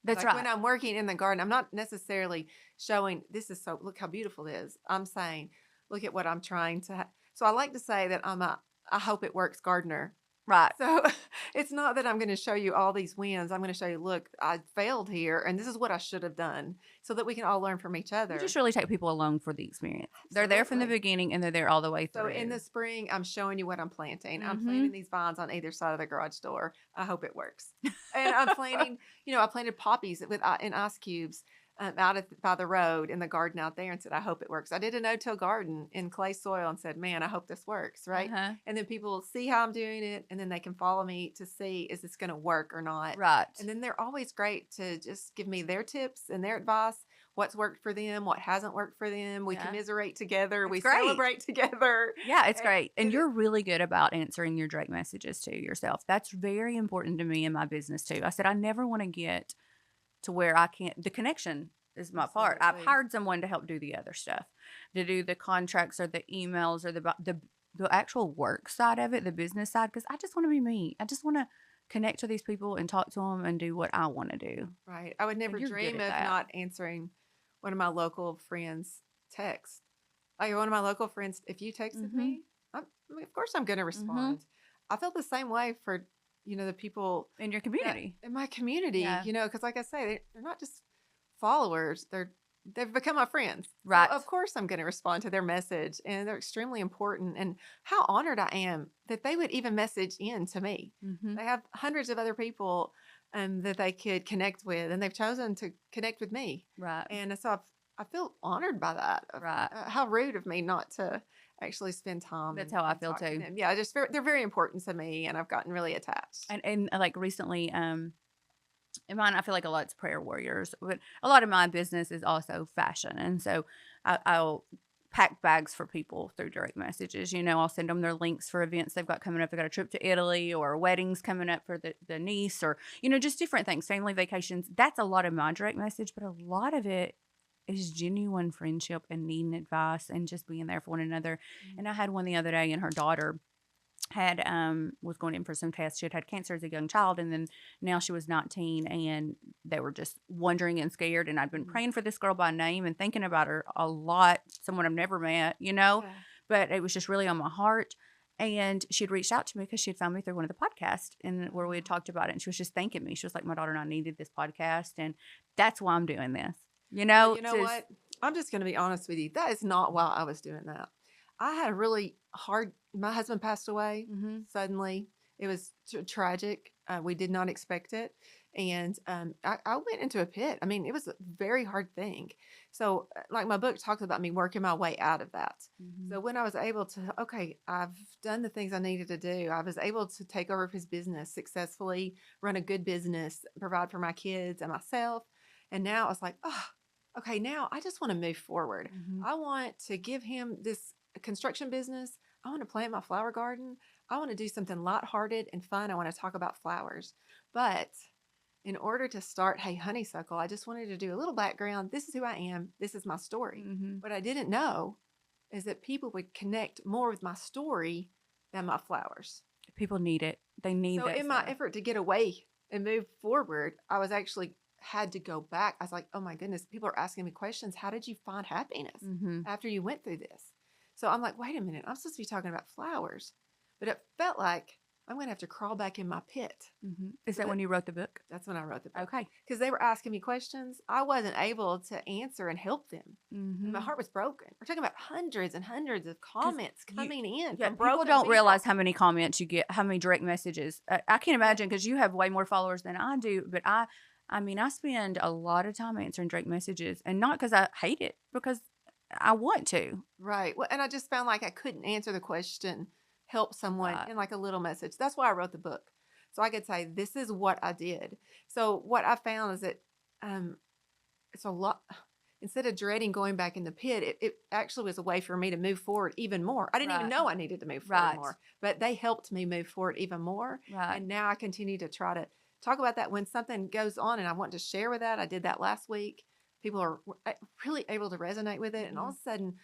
Speaker 1: That's right.
Speaker 2: When I'm working in the garden, I'm not necessarily showing, look how beautiful it is. I'm saying, look at what I'm trying to. So I like to say that I'm I hope it works gardener
Speaker 1: Right.
Speaker 2: So it's not that I'm going to show you all these wins. I'm going to show you, look, I failed here and this is what I should have done so that we can all learn from each
Speaker 1: You
Speaker 2: other.
Speaker 1: just really take people along for the experience. They're there from the
Speaker 2: Absolutely.
Speaker 1: beginning and they're there all the way
Speaker 2: So in the
Speaker 1: through.
Speaker 2: spring, I'm showing you what I'm planting. I'm planting
Speaker 1: Mhm.
Speaker 2: these vines on either side of the garage door. I hope it works. And I'm planting, I planted poppies with in ice cubes by the road in the garden out there and said, I hope it works. I did a no-till garden in clay soil and said, man, I hope this works, right?
Speaker 1: Uh-huh.
Speaker 2: And then people see how I'm doing it, and then they can follow me to see, is this going to work or not?
Speaker 1: Right.
Speaker 2: And then they're always great to just give me their tips and their advice, what's worked for them, what hasn't worked for them. We
Speaker 1: Yeah.
Speaker 2: commiserate together,
Speaker 1: It's
Speaker 2: we
Speaker 1: great.
Speaker 2: celebrate together.
Speaker 1: Yeah, it's
Speaker 2: And
Speaker 1: great. And
Speaker 2: it
Speaker 1: you're really good about answering your direct messages to yourself. That's very important to me in my business too. I said I never want to get to where I can't, the connection is my part. I've
Speaker 2: Absolutely.
Speaker 1: hired someone to help do the other stuff, to do the contracts or the emails or the actual work side of it, the business side, because I just want to be me. I just want to connect to these people and talk to them and do what I want to do.
Speaker 2: Right. I would never
Speaker 1: And you're good
Speaker 2: dream
Speaker 1: at
Speaker 2: of
Speaker 1: that.
Speaker 2: not answering one of my local friends' texts. Like one of my local friends, if you texted
Speaker 1: Mhm.
Speaker 2: me, I mean, of course I'm going to respond. I felt the same way for, the people
Speaker 1: In your
Speaker 2: that-
Speaker 1: community.
Speaker 2: in my community,
Speaker 1: Yeah.
Speaker 2: because like I say, they're not just followers. They've become my friends. So
Speaker 1: Right.
Speaker 2: of course I'm going to respond to their message, and they're extremely important. And how honored I am that they would even message in to me.
Speaker 1: Mhm.
Speaker 2: They have hundreds of other people that they could connect with, and they've chosen to connect with me.
Speaker 1: Right.
Speaker 2: And so I feel honored by that.
Speaker 1: Right.
Speaker 2: How rude of me not to actually spend time.
Speaker 1: That's
Speaker 2: and,
Speaker 1: how I
Speaker 2: and
Speaker 1: feel
Speaker 2: talk to
Speaker 1: too.
Speaker 2: them. Yeah, they're very important to me, and I've gotten really attached.
Speaker 1: And like recently, in mine, I feel like a lot's prayer warriors, but a lot of my business is also fashion. And so I'll pack bags for people through direct messages. I'll send them their links for events they've got coming up. They got a trip to Italy or weddings coming up for the niece or, just different things, family vacations. That's a lot of my direct message, but a lot of it is genuine friendship and needing advice and just being there for one another. And I had one the other day, and her daughter had was going in for some tests. She had cancer as a young child, and then now she was 19, and they were just wondering and scared. And I'd been praying for this girl by name and thinking about her a lot, someone I've never met,
Speaker 2: Yeah.
Speaker 1: but it was just really on my heart. And she'd reached out to me because she had found me through one of the podcasts and where we had talked about it. And she was just thanking me. She was like, my daughter and I needed this podcast. And that's why I'm doing this,
Speaker 2: But you know what? I'm just going to be honest with you. That is not why I was doing that. I had a really hard. My husband passed away suddenly. It was tragic. We did not expect it, and I went into a pit. I mean, it was a very hard thing. So, like my book talks about me working my way out of that. So when I was able to, okay, I've done the things I needed to do. I was able to take over his business successfully, run a good business, provide for my kids and myself, and now it's like, oh, okay, now I just want to move forward. I want to give him this construction business. I want to plant my flower garden. I want to do something lighthearted and fun. I want to talk about flowers. But in order to start Hey Honeysuckle, I just wanted to do a little background. This is who I am. This is my story. What I didn't know is that people would connect more with my story than my flowers.
Speaker 1: People need it. They need
Speaker 2: So
Speaker 1: that.
Speaker 2: in my effort to get away and move forward, I was actually had to go back. I was like, oh my goodness, people are asking me questions. How did you find happiness after you went through this? So I'm like, wait a minute, I'm supposed to be talking about flowers. But it felt like I'm going to have to crawl back in my pit.
Speaker 1: Is that when you wrote the book?
Speaker 2: That's when I wrote the book.
Speaker 1: Okay.
Speaker 2: Because they were asking me questions. I wasn't able to answer and help them. And my heart was broken. We're talking about hundreds and hundreds of comments coming in.
Speaker 1: Yeah,
Speaker 2: from
Speaker 1: people
Speaker 2: broken
Speaker 1: don't realize how many comments you get, how many direct messages. I can't imagine because you have way more followers than I do. But I mean, I spend a lot of time answering direct messages, and not because I hate it, because I want to.
Speaker 2: Right. Well, and I just found like I couldn't answer the question, help someone
Speaker 1: Right.
Speaker 2: in like a little message. That's why I wrote the book. So I could say, this is what I did. So what I found is that it's a lot. Instead of dreading going back in the pit, it actually was a way for me to move forward even more. I didn't even
Speaker 1: Right.
Speaker 2: know I needed to move forward
Speaker 1: Right.
Speaker 2: more, but they helped me move forward even more.
Speaker 1: Right.
Speaker 2: And now I continue to try to talk about that when something goes on and I want to share with that. I did that last week. People are really able to resonate with it. And all of a sudden,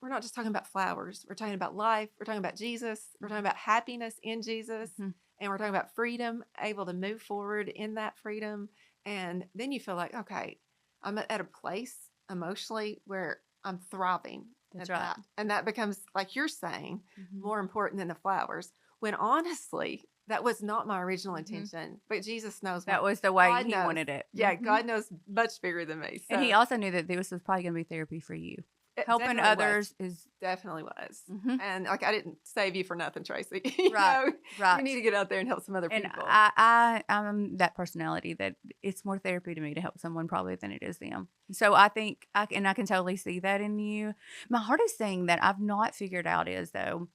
Speaker 2: we're not just talking about flowers. We're talking about life. We're talking about Jesus. We're talking about happiness in Jesus. And we're talking about freedom, able to move forward in that freedom. And then you feel like, okay, I'm at a place emotionally where I'm thriving.
Speaker 1: That's
Speaker 2: at
Speaker 1: right.
Speaker 2: that. And that becomes, like you're saying, more important than the flowers. When honestly, that was not my original
Speaker 1: Mhm.
Speaker 2: intention, but Jesus knows
Speaker 1: That
Speaker 2: what
Speaker 1: was the way
Speaker 2: God
Speaker 1: he
Speaker 2: knows.
Speaker 1: wanted it.
Speaker 2: Yeah,
Speaker 1: Mhm.
Speaker 2: God knows much bigger than me.
Speaker 1: And he
Speaker 2: So
Speaker 1: also knew that this was probably gonna be therapy for you.
Speaker 2: it
Speaker 1: Helping
Speaker 2: definitely was.
Speaker 1: others is
Speaker 2: Definitely was.
Speaker 1: mhm.
Speaker 2: And like I didn't save you for nothing, Tracy. You
Speaker 1: Right,
Speaker 2: know, you
Speaker 1: right.
Speaker 2: need to get out there and help some other
Speaker 1: And
Speaker 2: people.
Speaker 1: I'm that personality that it's more therapy to me to help someone probably than it is them. So I think I can totally see that in you. My hardest thing that I've not figured out is though,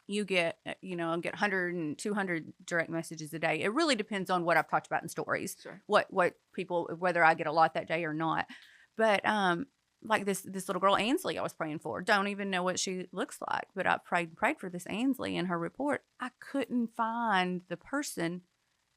Speaker 1: you get, get 100 and 200 direct messages a day. It really depends on what I've talked about in stories,
Speaker 2: Sure.
Speaker 1: what people, whether I get a lot that day or not. But, like this little girl Ansley I was praying for. Don't even know what she looks like, but I prayed for this Ansley in her report. I couldn't find the person.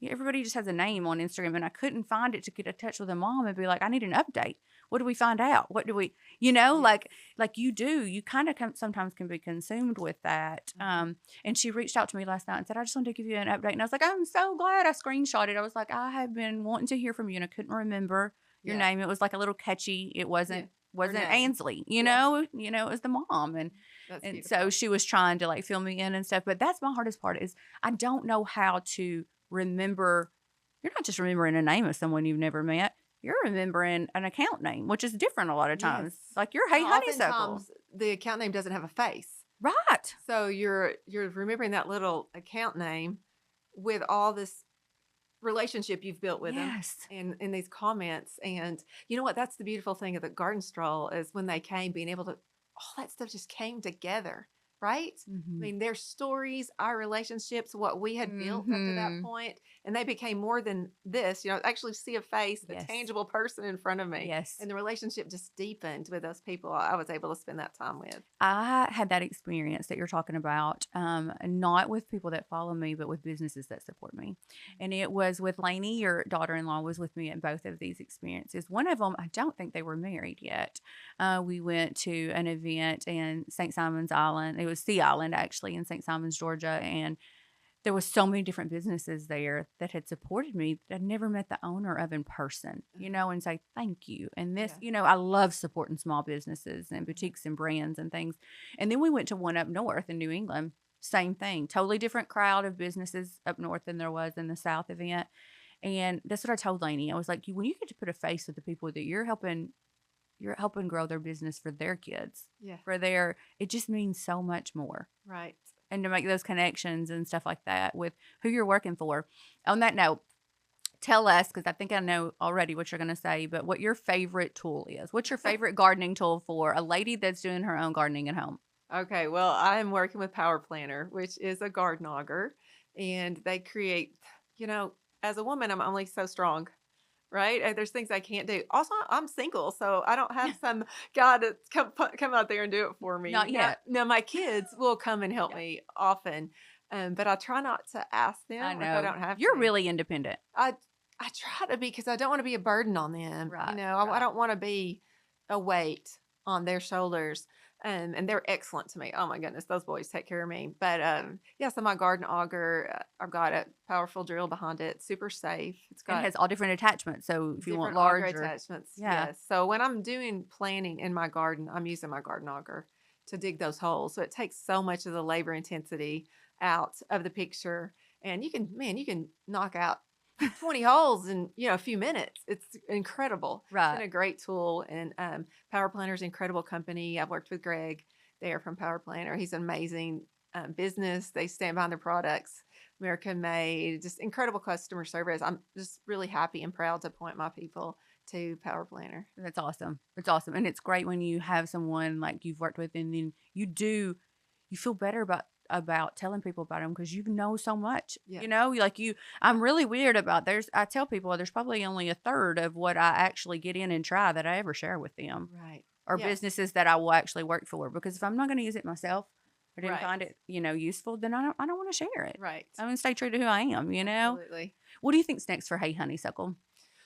Speaker 1: Yeah, everybody just has a name on Instagram, and I couldn't find it to get in touch with a mom and be like, I need an update. What do we find out? What do we,
Speaker 2: Yes.
Speaker 1: like you do, you kind of sometimes can be consumed with that.
Speaker 2: Mhm.
Speaker 1: And she reached out to me last night and said, I just wanted to give you an update. And I was like, I'm so glad. I screenshotted. I was like, I have been wanting to hear from you, and I couldn't remember your
Speaker 2: Yeah.
Speaker 1: name. It was like a little catchy. It
Speaker 2: Yeah.
Speaker 1: wasn't
Speaker 2: name.
Speaker 1: Ansley,
Speaker 2: Yeah.
Speaker 1: it was the mom.
Speaker 2: That's
Speaker 1: And
Speaker 2: beautiful.
Speaker 1: so she was trying to like fill me in and stuff. But that's my hardest part is I don't know how to remember. You're not just remembering a name of someone you've never met. You're remembering an account name, which is different a lot of times.
Speaker 2: Yes.
Speaker 1: Like your Hey Honeysuckle.
Speaker 2: Oftentimes the account name doesn't have a face.
Speaker 1: Right.
Speaker 2: So you're remembering that little account name with all this relationship you've built with them
Speaker 1: Yes.
Speaker 2: and in these comments. And you know what? That's the beautiful thing of the garden stroll is when they came, being able to all that stuff just came together, right? I
Speaker 1: Mm-hmm.
Speaker 2: mean, their stories, our relationships, what we had built up to that point, and they became more than this. Actually see a face, a
Speaker 1: Yes.
Speaker 2: tangible person in front of me.
Speaker 1: Yes.
Speaker 2: And the relationship just deepened with those people I was able to spend that time with.
Speaker 1: I had that experience that you're talking about, not with people that follow me, but with businesses that support me. And it was with Lainey, your daughter-in-law, was with me at both of these experiences. One of them, I don't think they were married yet. We went to an event in St. Simon's Island. It was Sea Island, actually, in St. Simon's, Georgia. And there was so many different businesses there that had supported me that I'd never met the owner of in person, and say thank you. And this,
Speaker 2: Yeah.
Speaker 1: I love supporting small businesses and boutiques and brands and things. And then we went to one up north in New England. Same thing, totally different crowd of businesses up north than there was in the South event. And that's what I told Lainey. I was like, when you get to put a face with the people that you're helping grow their business for their kids,
Speaker 2: Yeah.
Speaker 1: it just means so much more.
Speaker 2: Right.
Speaker 1: And to make those connections and stuff like that with who you're working for. On that note, tell us, because I think I know already what you're going to say, but what your favorite tool is. What's your favorite gardening tool for a lady that's doing her own gardening at home?
Speaker 2: Okay, well, I'm working with Power Planner, which is a garden auger, and they create, as a woman, I'm only so strong, right? And there's things I can't do. Also, I'm single, so I don't have some guy to come out there and do it for me.
Speaker 1: Not yet.
Speaker 2: No, my kids will come and help
Speaker 1: Yeah.
Speaker 2: me often, but I try not to ask them
Speaker 1: I
Speaker 2: if
Speaker 1: know.
Speaker 2: I don't have
Speaker 1: You're
Speaker 2: to.
Speaker 1: really independent.
Speaker 2: I try to be because I don't want to be a burden on them.
Speaker 1: Right,
Speaker 2: I
Speaker 1: right.
Speaker 2: don't want to be a weight on their shoulders. And they're excellent to me. Oh my goodness, those boys take care of me. But yeah, so my garden auger, I've got a powerful drill behind it, super safe. It's
Speaker 1: It
Speaker 2: got
Speaker 1: has all different attachments. So if you want
Speaker 2: different auger
Speaker 1: larger,
Speaker 2: attachments.
Speaker 1: yeah.
Speaker 2: Yes. So when I'm doing planning in my garden, I'm using my garden auger to dig those holes. So it takes so much of the labor intensity out of the picture. And you can knock out 20 holes in a few minutes. It's incredible.
Speaker 1: Right.
Speaker 2: It's been a great tool, and Power Planner's an incredible company. I've worked with Greg there from Power Planner. He's an amazing business. They stand behind their products, American made, just incredible customer service. I'm just really happy and proud to point my people to Power Planner.
Speaker 1: That's awesome. It's awesome. And it's great when you have someone like you've worked with and then you feel better about telling people about them because you know so much.
Speaker 2: Yeah.
Speaker 1: I'm really weird about I tell people there's probably only a third of what I actually get in and try that I ever share with them.
Speaker 2: Right.
Speaker 1: Or
Speaker 2: Yes.
Speaker 1: businesses that I will actually work for, because if I'm not going to use it myself or didn't
Speaker 2: Right.
Speaker 1: find it, useful, then I don't want to share it.
Speaker 2: Right.
Speaker 1: I'm going to stay true to who I am,
Speaker 2: Absolutely.
Speaker 1: What do you think's next for Hey Honeysuckle?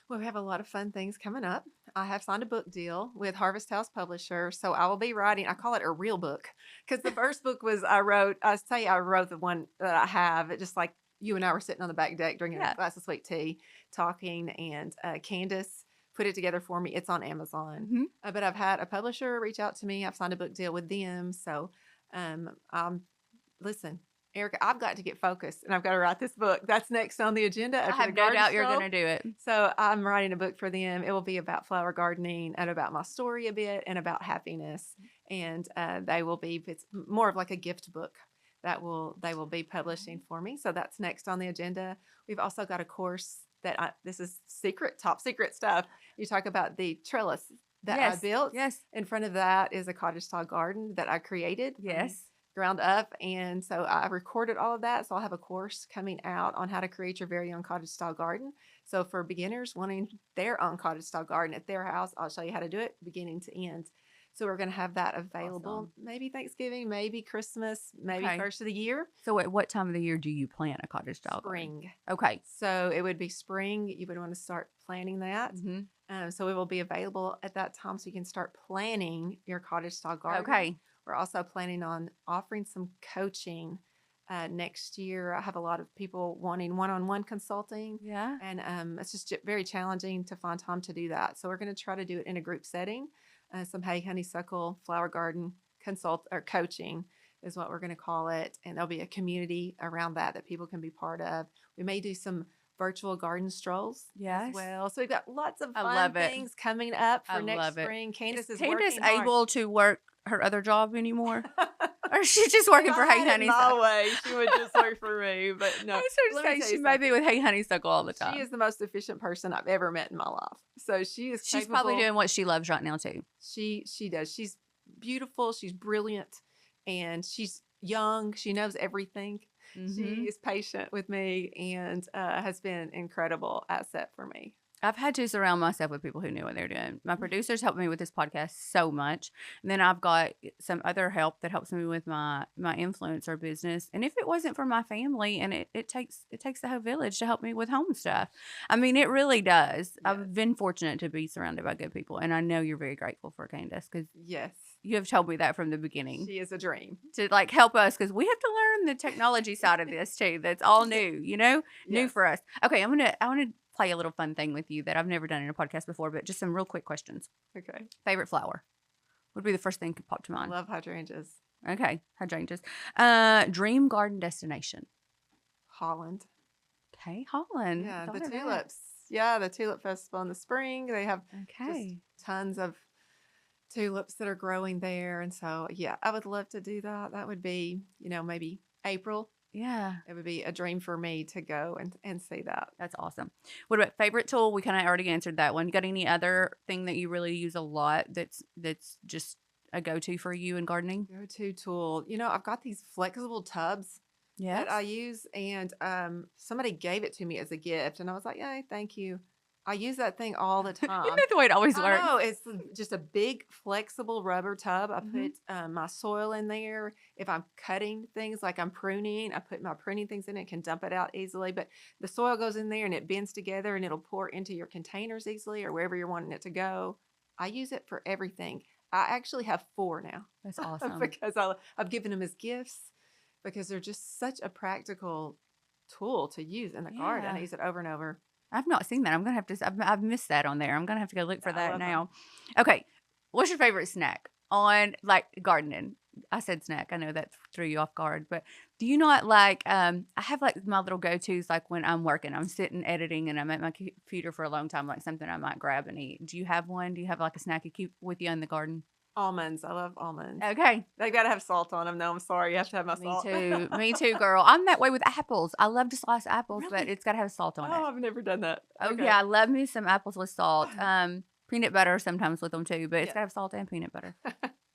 Speaker 2: Well, we have a lot of fun things coming up. I have signed a book deal with Harvest House Publisher, so I will be writing. I call it a real book because the first book was I wrote the one that I have. It just like you and I were sitting on the back deck drinking
Speaker 1: Yeah.
Speaker 2: a glass of sweet tea, talking, and Candace put it together for me. It's on Amazon,
Speaker 1: Mhm.
Speaker 2: But I've had a publisher reach out to me. I've signed a book deal with them, so listen. Erica, I've got to get focused and I've got to write this book. That's next on the agenda
Speaker 1: I
Speaker 2: after
Speaker 1: have
Speaker 2: the
Speaker 1: no
Speaker 2: garden
Speaker 1: doubt you're
Speaker 2: stroll.
Speaker 1: going to do it.
Speaker 2: So I'm writing a book for them. It will be about flower gardening and about my story a bit and about happiness. And they will be, it's more of like a gift book that they will be publishing for me. So that's next on the agenda. We've also got a course that this is secret, top secret stuff. You talk about the trellis that I built.
Speaker 1: Yes.
Speaker 2: In front of that is a cottage style garden that I created.
Speaker 1: Yes.
Speaker 2: Ground up. And so I recorded all of that. So I'll have a course coming out on how to create your very own cottage style garden. So for beginners wanting their own cottage style garden at their house, I'll show you how to do it beginning to end. So we're going to have that available maybe Thanksgiving, maybe Christmas, maybe first of the year.
Speaker 1: So at what time of the year do you plant a cottage style
Speaker 2: Spring.
Speaker 1: garden? Okay.
Speaker 2: So it would be spring. You would want to start planting that.
Speaker 1: Mm-hmm.
Speaker 2: So it will be available at that time so you can start planning your cottage style garden.
Speaker 1: Okay.
Speaker 2: We're also planning on offering some coaching next year. I have a lot of people wanting one-on-one consulting.
Speaker 1: Yeah.
Speaker 2: And it's just very challenging to find time to do that. So we're going to try to do it in a group setting. Some Hey Honeysuckle flower garden coaching is what we're going to call it. And there'll be a community around that people can be part of. We may do some virtual garden strolls as well. So we've got lots of fun things coming up for next spring. Candace is
Speaker 1: Candace
Speaker 2: working hard.
Speaker 1: able to work her other job anymore? Or is she just working for Hey Honeysuckle?
Speaker 2: No way. She would just work for me. But no.
Speaker 1: I was going to say, she may be with Hey Honeysuckle all the time.
Speaker 2: She is the most efficient person I've ever met in my life. So she's capable.
Speaker 1: Probably doing what she loves right now too.
Speaker 2: She does. She's beautiful. She's brilliant. And she's young. She knows everything. Mm-hmm. She is patient with me and has been an incredible asset for me.
Speaker 1: I've had to surround myself with people who knew what they're doing. My producers helped me with this podcast so much. And then I've got some other help that helps me with my influencer business. And if it wasn't for my family, and it takes the whole village to help me with home stuff. I mean, it really does. Yes. I've been fortunate to be surrounded by good people. And I know you're very grateful for Candace because you have told me that from the beginning.
Speaker 2: She is a dream.
Speaker 1: To like help us because we have to learn the technology side of this too. That's all new, new for us. Okay, I want to play a little fun thing with you that I've never done in a podcast before, but just some real quick questions.
Speaker 2: Okay.
Speaker 1: Favorite flower? Would be the first thing that popped to mind.
Speaker 2: I love hydrangeas.
Speaker 1: Okay, hydrangeas. Dream garden destination?
Speaker 2: Holland.
Speaker 1: Okay, Holland.
Speaker 2: Yeah, the tulips. Yeah, the tulip festival in the spring. They have
Speaker 1: just
Speaker 2: tons of tulips that are growing there. And so, yeah, I would love to do that. That would be, maybe April.
Speaker 1: Yeah.
Speaker 2: It would be a dream for me to go and see that.
Speaker 1: That's awesome. What about favorite tool? We kind of already answered that one. You got any other thing that you really use a lot that's just a go-to for you in gardening?
Speaker 2: Go-to tool. I've got these flexible tubs that I use, and somebody gave it to me as a gift, and I was like, "Yay, thank you." I use that thing all the time.
Speaker 1: Isn't that the way it always works?
Speaker 2: No, it's just a big flexible rubber tub. I put my soil in there. If I'm cutting things like I'm pruning, I put my pruning things in it, can dump it out easily. But the soil goes in there and it bends together and it'll pour into your containers easily or wherever you're wanting it to go. I use it for everything. I actually have 4 now.
Speaker 1: That's awesome.
Speaker 2: Because I've given them as gifts because they're just such a practical tool to use in the garden. I use it over and over.
Speaker 1: I've not seen that. I'm going to have to, I've missed that on there. I'm going to have to go look for that now. Okay. What's your favorite snack on like gardening? I said snack. I know that threw you off guard, but do you not like, I have like my little go-tos, like when I'm working, I'm sitting editing and I'm at my computer for a long time, like something I might grab and eat. Do you have one? Do you have like a snack you keep with you in the garden?
Speaker 2: Almonds. I love almonds.
Speaker 1: Okay.
Speaker 2: They got to have salt on them. No, I'm sorry. You have to have my salt.
Speaker 1: Me too, girl. I'm that way with apples. I love to slice apples, but it's got to have salt on it.
Speaker 2: Oh, I've never done that.
Speaker 1: Oh, yeah. I love me some apples with salt. Peanut butter sometimes with them too, but it's got to have salt and peanut butter.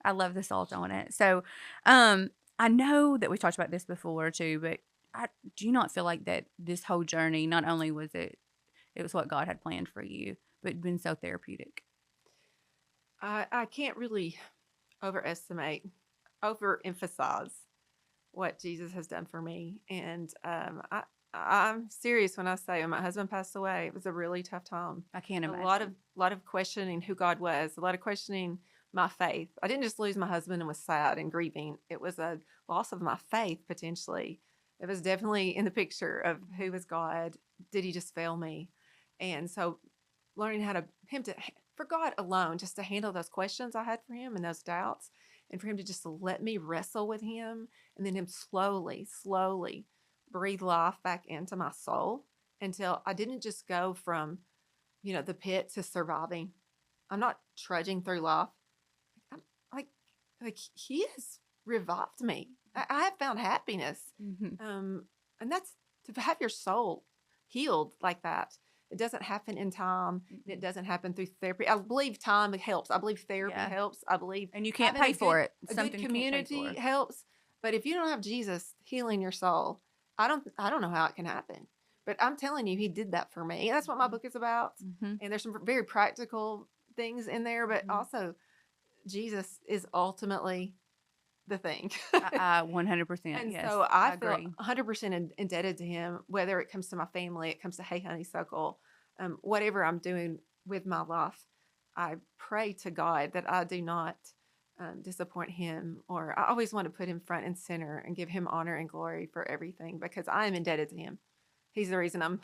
Speaker 1: I love the salt on it. So I know that we talked about this before too, but do you not feel like that this whole journey, not only was it was what God had planned for you, but been so therapeutic?
Speaker 2: I can't really overemphasize what Jesus has done for me. And I'm serious when I say when my husband passed away, it was a really tough time.
Speaker 1: I can't imagine.
Speaker 2: A lot of questioning who God was, a lot of questioning my faith. I didn't just lose my husband and was sad and grieving. It was a loss of my faith, potentially. It was definitely in the picture of who was God. Did he just fail me? And so learning for God alone, just to handle those questions I had for him and those doubts. and for him to just let me wrestle with him, and then him slowly breathe life back into my soul until I didn't just go from, the pit to surviving. I'm not trudging through life. I'm like he has revived me. I have found happiness. And that's to have your soul healed like that. It doesn't happen in time. It doesn't happen through therapy. I believe time helps. I believe therapy helps. I believe
Speaker 1: and you can't
Speaker 2: having
Speaker 1: pay for it.
Speaker 2: A good community helps. But if you don't have Jesus healing your soul, I don't know how it can happen. But I'm telling you, he did that for me. And that's what my book is about. And there's some very practical things in there, but also Jesus is ultimately the thing.
Speaker 1: 100%.
Speaker 2: And
Speaker 1: yes,
Speaker 2: so I feel
Speaker 1: agree.
Speaker 2: 100% indebted to him, whether it comes to my family, it comes to Hey Honeysuckle, whatever I'm doing with my life. I pray to God that I do not disappoint him, or I always want to put him front and center and give him honor and glory for everything, because I am indebted to him. He's the reason I'm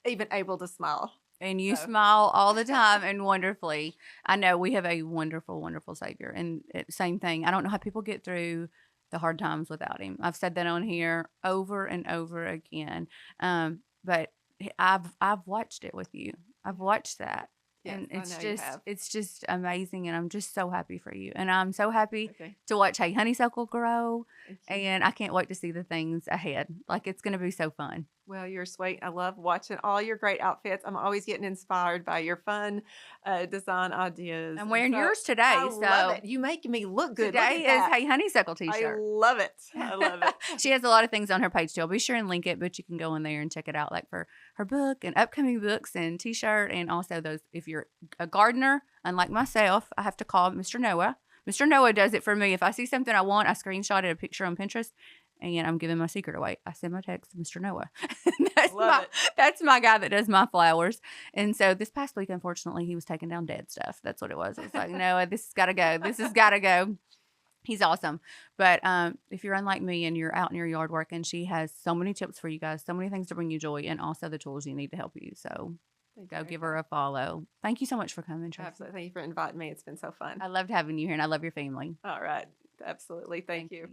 Speaker 2: even able to smile.
Speaker 1: And you smile all the time and wonderfully. I know we have a wonderful, wonderful Savior. And same thing. I don't know how people get through the hard times without him. I've said that on here over and over again. But I've watched it with you. I've watched that.
Speaker 2: Yes,
Speaker 1: and it's just amazing, and I'm just so happy for you. And I'm so happy to watch Hey Honeysuckle grow. And I can't wait to see the things ahead. Like, it's going to be so fun.
Speaker 2: Well, you're sweet. I love watching all your great outfits. I'm always getting inspired by your fun design ideas.
Speaker 1: I'm wearing yours today.
Speaker 2: I love it. You make me look good.
Speaker 1: Today is Hey Honeysuckle t-shirt.
Speaker 2: I love it. I love it.
Speaker 1: She has a lot of things on her page too. I'll be sure and link it, but you can go in there and check it out, like for her book and upcoming books and t-shirt, and also those. If you're a gardener, unlike myself, I have to call Mr. Noah. Mr. Noah does it for me. If I see something I want, I screenshot it, a picture on Pinterest, and I'm giving my secret away. I send my text to Mr. Noah. That's my guy that does my flowers. And so this past week, unfortunately, he was taking down dead stuff. That's what it was. It's like, Noah, this has got to go. This has got to go. He's awesome. But if you're unlike me and you're out in your yard working, she has so many tips for you guys, so many things to bring you joy, and also the tools you need to help you. So go give her a follow. Thank you so much for coming, Tracy.
Speaker 2: Absolutely. Thank you for inviting me. It's been so fun.
Speaker 1: I loved having you here, and I love your family.
Speaker 2: All right. Absolutely. Thank you.